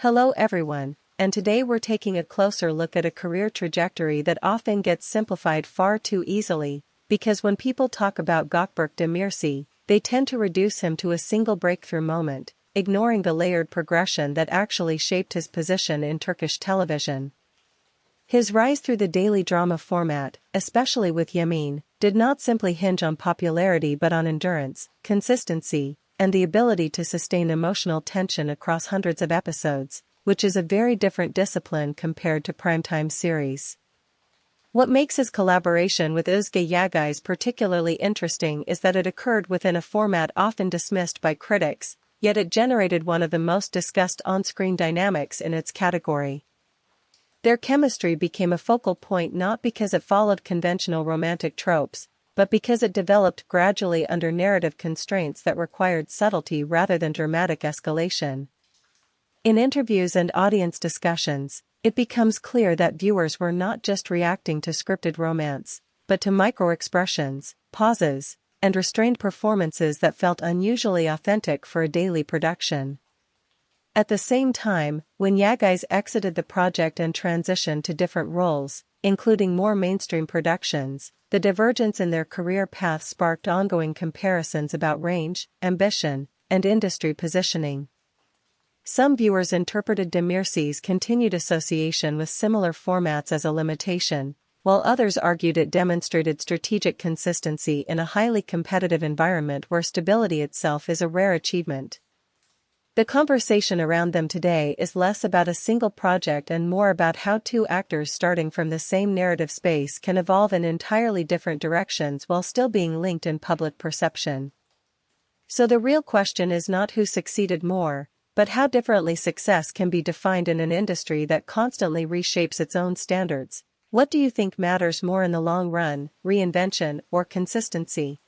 Hello everyone, and today we're taking a closer look at a career trajectory that often gets simplified far too easily, because when people talk about Gökberk Demirci, they tend to reduce him to a single breakthrough moment, ignoring the layered progression that actually shaped his position in Turkish television. His rise through the daily drama format, especially with Yamin, did not simply hinge on popularity but on endurance, consistency, and the ability to sustain emotional tension across hundreds of episodes, which is a very different discipline compared to primetime series. What makes his collaboration with Özge Yağız particularly interesting is that it occurred within a format often dismissed by critics, yet it generated one of the most discussed on-screen dynamics in its category. Their chemistry became a focal point not because it followed conventional romantic tropes, but because it developed gradually under narrative constraints that required subtlety rather than dramatic escalation. In interviews and audience discussions, it becomes clear that viewers were not just reacting to scripted romance, but to micro-expressions, pauses, and restrained performances that felt unusually authentic for a daily production. At the same time, when Yağız exited the project and transitioned to different roles, including more mainstream productions, the divergence in their career paths sparked ongoing comparisons about range, ambition, and industry positioning. Some viewers interpreted Demirci's continued association with similar formats as a limitation, while others argued it demonstrated strategic consistency in a highly competitive environment where stability itself is a rare achievement. The conversation around them today is less about a single project and more about how two actors starting from the same narrative space can evolve in entirely different directions while still being linked in public perception. So the real question is not who succeeded more, but how differently success can be defined in an industry that constantly reshapes its own standards. What do you think matters more in the long run, reinvention or consistency?